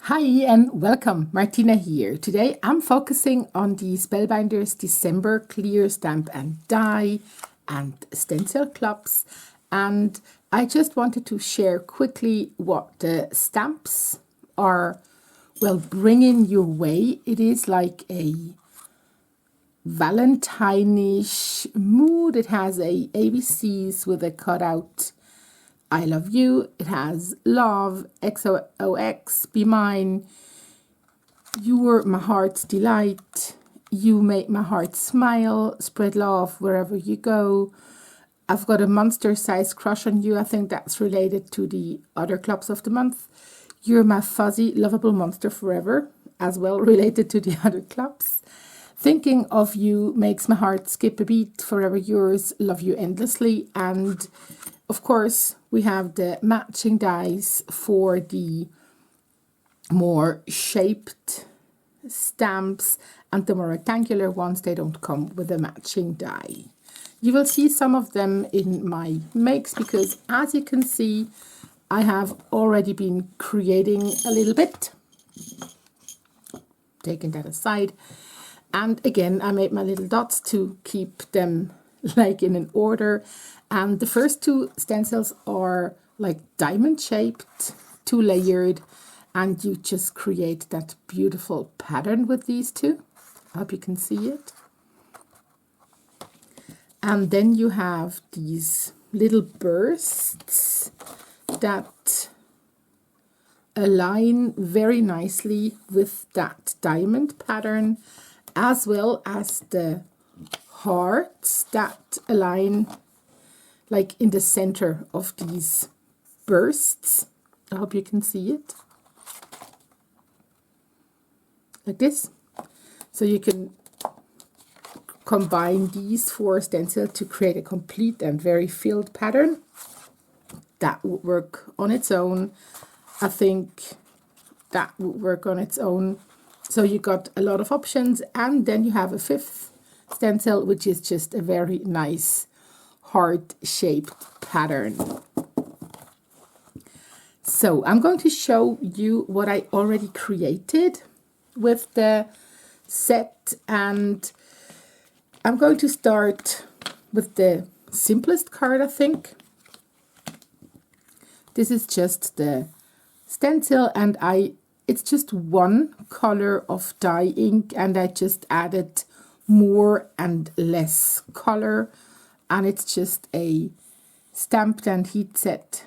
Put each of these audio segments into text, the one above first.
Hi and welcome, Martina here. Today I'm focusing on the Spellbinders December Clear Stamp and Die and Stencil Clubs, and I just wanted to share quickly what the stamps are, well, bringing your way. It is like a Valentine-ish mood. It has a ABCs with a cutout I love you. It has love, XOXO, be mine, you're my heart's delight, you make my heart smile, spread love wherever you go. I've got a monster size crush on you. I think that's related to the other clubs of the month. You're my fuzzy, lovable monster forever, as well related to the other clubs. Thinking of you makes my heart skip a beat, forever yours, love you endlessly. And of course, we have the matching dies for the more shaped stamps, and the more rectangular ones, they don't come with a matching die. You will see some of them in my makes because, as you can see, I have already been creating a little bit. Taking that aside. And again, I made my little dots to keep them like in an order. And the first two stencils are like diamond shaped, two layered, and you just create that beautiful pattern with these two. I hope you can see it. And then you have these little bursts that align very nicely with that diamond pattern, as well as the hearts that align like in the center of these bursts. I hope you can see it. Like this. So you can combine these four stencils to create a complete and very filled pattern. That would work on its own. I think that would work on its own. So you got a lot of options, and then you have a fifth stencil, which is just a very nice heart-shaped pattern. So I'm going to show you what I already created with the set, and I'm going to start with the simplest card, I think. This is just the stencil, and it's just one color of dye ink, and I just added more and less color, and it's just a stamped and heat set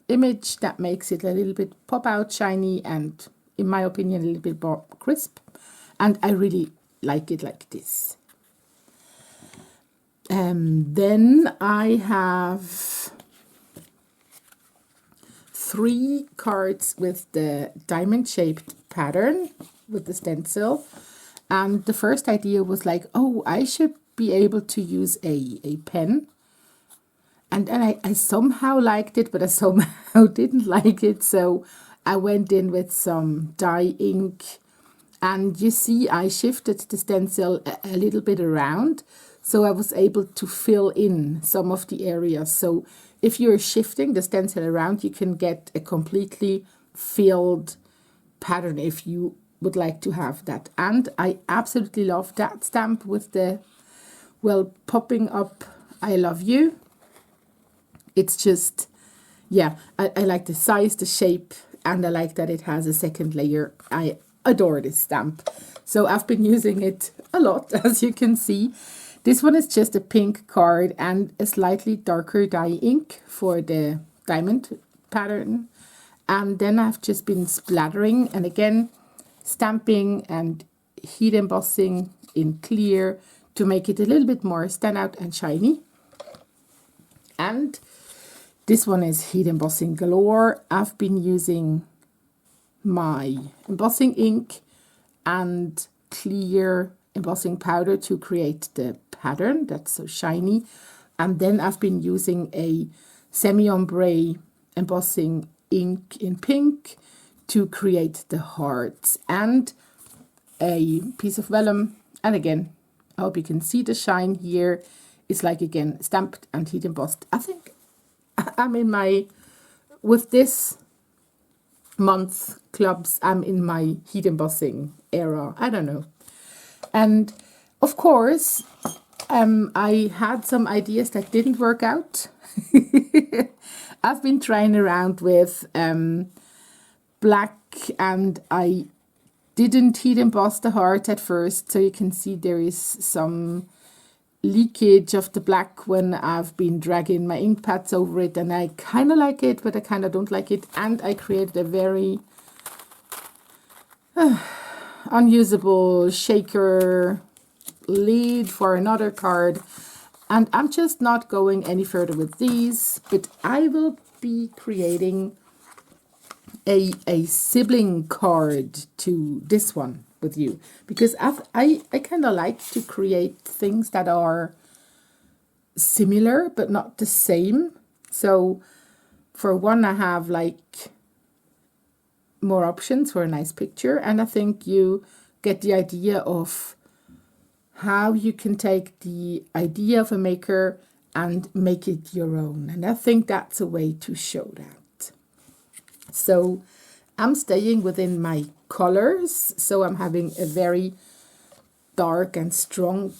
image that makes it a little bit pop out shiny and, in my opinion, a little bit more crisp, and I really like it like this. Then I have 3 cards with the diamond shaped pattern with the stencil, and the first idea was like, oh, I should be able to use a pen, and then I somehow liked it, but I somehow didn't like it, so I went in with some dye ink, and you see I shifted the stencil a little bit around, so I was able to fill in some of the areas. So if you're shifting the stencil around, you can get a completely filled pattern if you would like to have that. And I absolutely love that stamp with the, well, popping up I love you. It's just, yeah, I like the size, the shape, and I like that it has a second layer. I adore this stamp. So I've been using it a lot, as you can see. This one is just a pink card and a slightly darker dye ink for the diamond pattern. And then I've just been splattering and again stamping and heat embossing in clear to make it a little bit more standout and shiny. And this one is heat embossing galore. I've been using my embossing ink and clear embossing powder to create the pattern that's so shiny, and then I've been using a semi-ombre embossing ink in pink to create the hearts and a piece of vellum. And again, I hope you can see the shine here. It's like, again, stamped and heat embossed. I think I'm in my, with this month clubs. I'm in my heat embossing era. I don't know. And of course, I had some ideas that didn't work out. I've been trying around with black, and I didn't heat emboss the heart at first. So you can see there is some leakage of the black when I've been dragging my ink pads over it, and I kind of like it, but I kind of don't like it. And I created a very unusable shaker lid for another card, and I'm just not going any further with these, but I will be creating a sibling card to this one with you, because I kind of like to create things that are similar but not the same. So for one, I have like more options for a nice picture, and I think you get the idea of how you can take the idea of a maker and make it your own, and I think that's a way to show that. So I'm staying within my colors, so I'm having a very dark and strong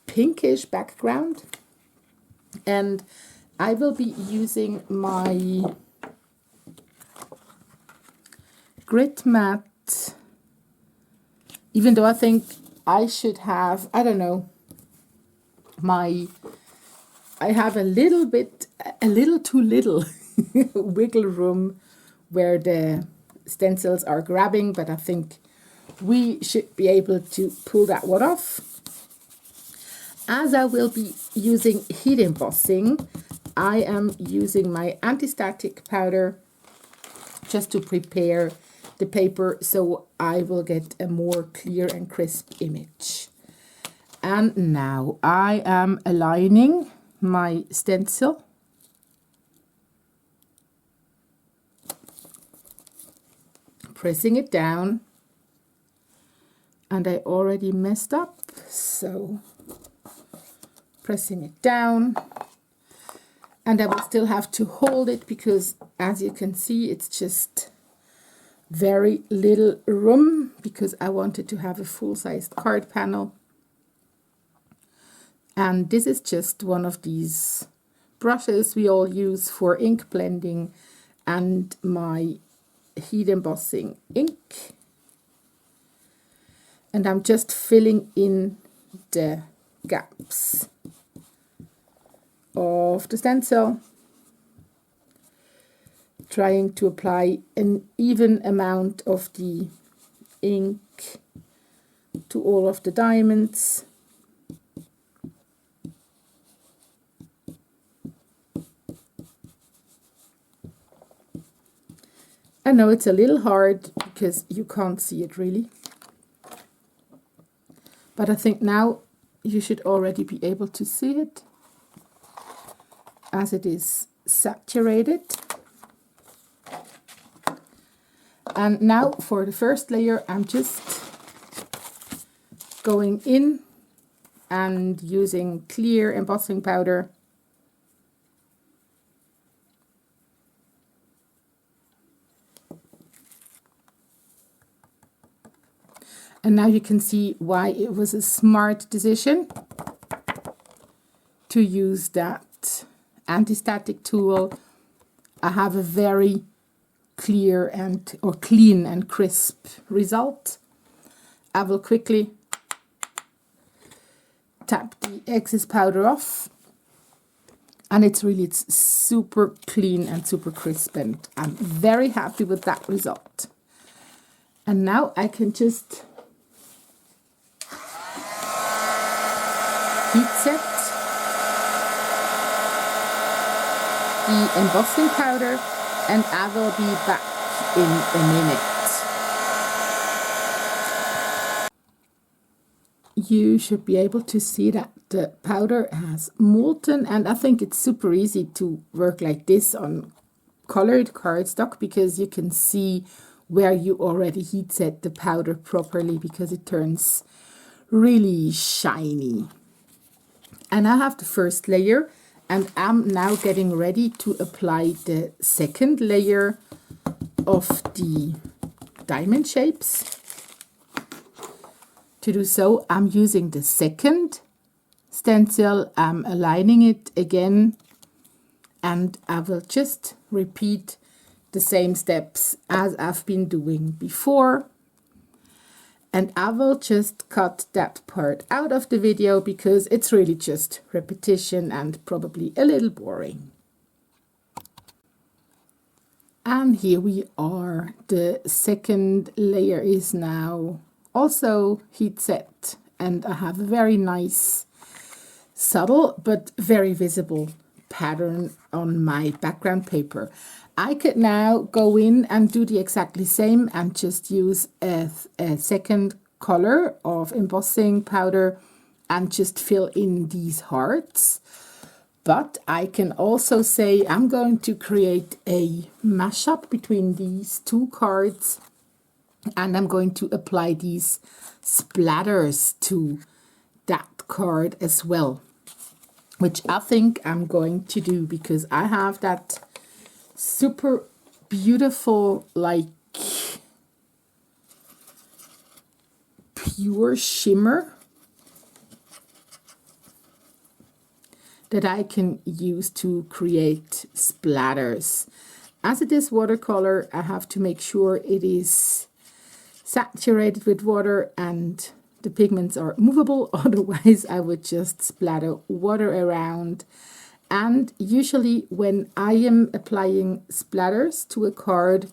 pinkish background, and I will be using my grit mat, even though I think I should have, I don't know, I have a little too little wiggle room where the stencils are grabbing, but I think we should be able to pull that one off. As I will be using heat embossing, I am using my anti-static powder just to prepare the paper so I will get a more clear and crisp image. And now I am aligning my stencil. Pressing it down, and I already messed up, so pressing it down, and I will still have to hold it because, as you can see, it's just very little room because I wanted to have a full-sized card panel. And this is just one of these brushes we all use for ink blending and my heat embossing ink, and I'm just filling in the gaps of the stencil, trying to apply an even amount of the ink to all of the diamonds. I know it's a little hard because you can't see it really, but I think now you should already be able to see it as it is saturated. And now for the first layer, I'm just going in and using clear embossing powder . And now you can see why it was a smart decision to use that anti-static tool. I have a very clear or clean and crisp result. I will quickly tap the excess powder off, and it's super clean and super crisp, and I'm very happy with that result. And now I can just heat set the embossing powder, and I will be back in a minute. You should be able to see that the powder has molten, and I think it's super easy to work like this on colored cardstock because you can see where you already heat set the powder properly because it turns really shiny. And I have the first layer, and I'm now getting ready to apply the second layer of the diamond shapes. To do so, I'm using the second stencil. I'm aligning it again, and I will just repeat the same steps as I've been doing before. And I will just cut that part out of the video because it's really just repetition and probably a little boring. And here we are. The second layer is now also heat set, and I have a very nice, subtle but very visible pattern on my background paper. I could now go in and do the exactly same and just use a second color of embossing powder and just fill in these hearts. But I can also say I'm going to create a mashup between these two cards, and I'm going to apply these splatters to that card as well, which I think I'm going to do because I have that super beautiful, like pure shimmer that I can use to create splatters. As it is watercolor, I have to make sure it is saturated with water and the pigments are movable, otherwise I would just splatter water around. And usually when I am applying splatters to a card,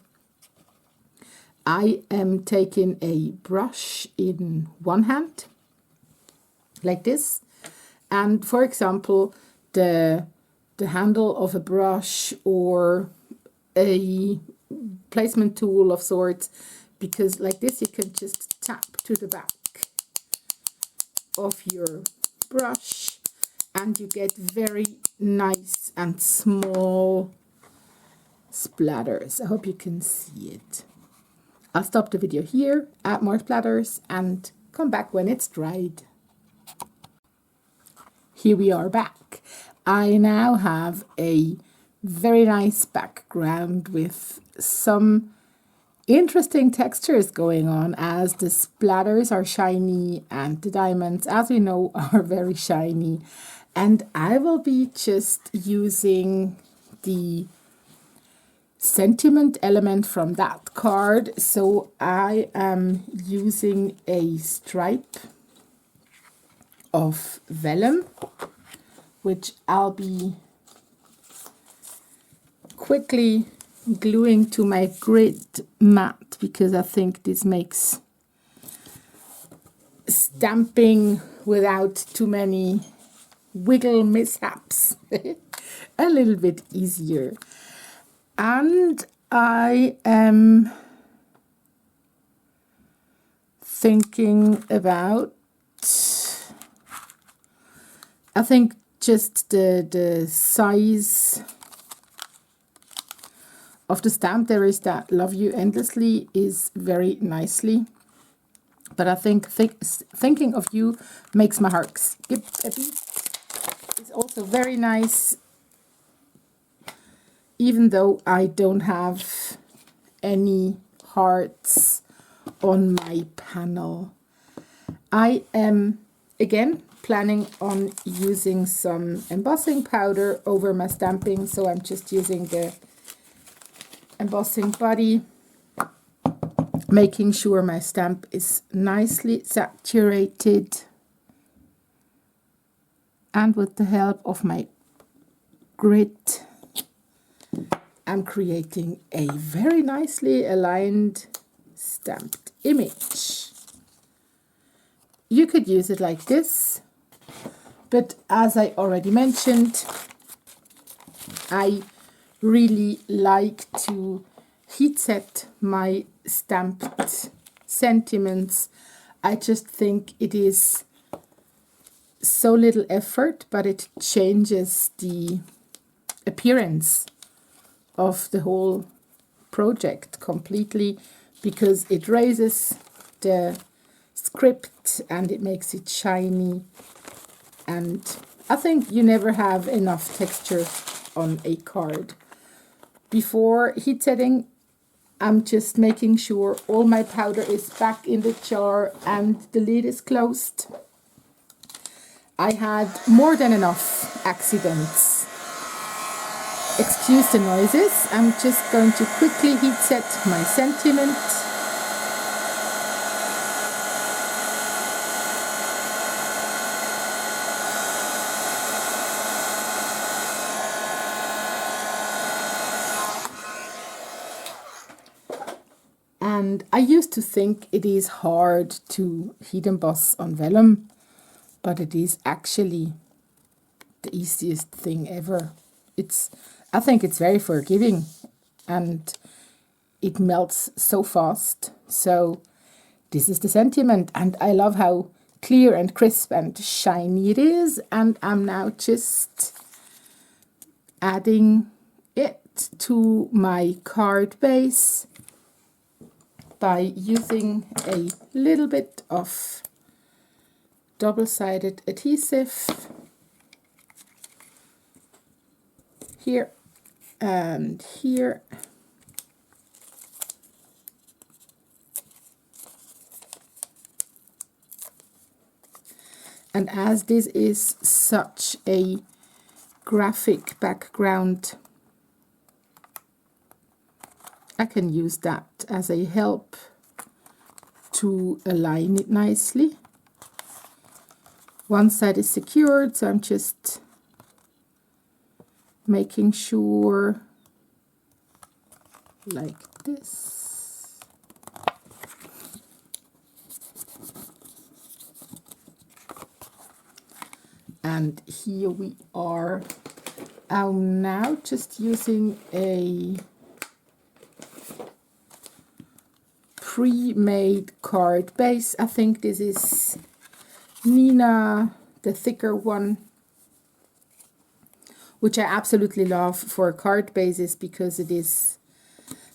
I am taking a brush in one hand, like this. And for example, the handle of a brush or a placement tool of sorts, because like this you can just tap to the back of your brush and you get very nice and small splatters. I hope you can see it. I'll stop the video here, add more splatters and come back when it's dried. Here we are back. I now have a very nice background with some interesting textures going on, as the splatters are shiny and the diamonds, as we know, are very shiny. And I will be just using the sentiment element from that card. So I am using a stripe of vellum, which I'll be quickly gluing to my grid mat because I think this makes stamping without too many wiggle mishaps a little bit easier. And I am thinking about, I think just the size of the stamp. There is that Love You Endlessly is very nicely, but I think thinking of you makes my heart skip a beat. It's also very nice, even though I don't have any hearts on my panel. I am again planning on using some embossing powder over my stamping, so I'm just using the embossing body, making sure my stamp is nicely saturated, and with the help of my grit I'm creating a very nicely aligned stamped image. You could use it like this, but as I already mentioned, I really like to heat set my stamped sentiments. I just think it is so little effort, but it changes the appearance of the whole project completely, because it raises the script and it makes it shiny, and I think you never have enough texture on a card. Before heat setting, I'm just making sure all my powder is back in the jar and the lid is closed. I had more than enough accidents. Excuse the noises. I'm just going to quickly heat set my sentiment. And I used to think it is hard to heat emboss on vellum, but it is actually the easiest thing ever. I think it's very forgiving and it melts so fast. So this is the sentiment, and I love how clear and crisp and shiny it is. And I'm now just adding it to my card base by using a little bit of double-sided adhesive here and here. And as this is such a graphic background, I can use that as a help to align it nicely. One side is secured, so I'm just making sure like this. And here we are. I'm now just using a pre-made card base. I think this is Nina, the thicker one, which I absolutely love for card bases because it is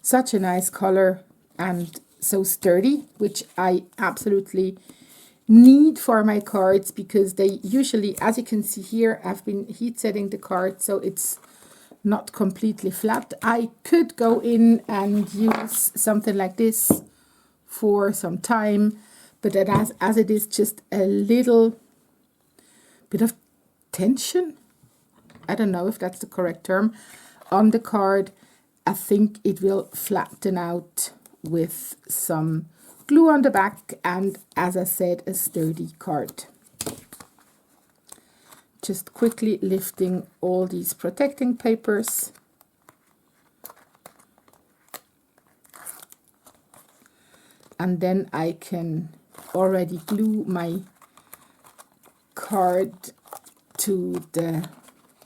such a nice color and so sturdy, which I absolutely need for my cards because they usually, as you can see here, I've been heat setting the card so it's not completely flat. I could go in and use something like this for some time, but as it is just a little bit of tension, I don't know if that's the correct term, on the card, I think it will flatten out with some glue on the back and, as I said, a sturdy card. Just quickly lifting all these protecting papers. And then I can already glue my card to the,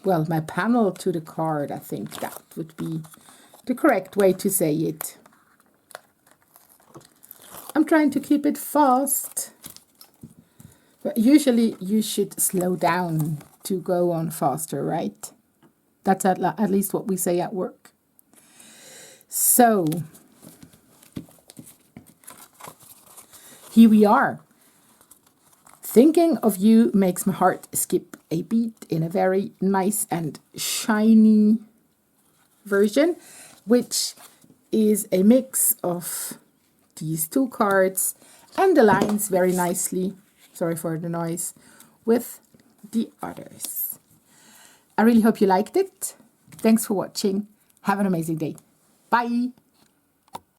well, my panel to the card. I think that would be the correct way to say it. I'm trying to keep it fast, but usually you should slow down to go on faster, right? That's at least what we say at work. So here we are. Thinking of you makes my heart skip a beat in a very nice and shiny version, which is a mix of these two cards and aligns very nicely, sorry for the noise, with the others. I really hope you liked it. Thanks for watching. Have an amazing day. Bye.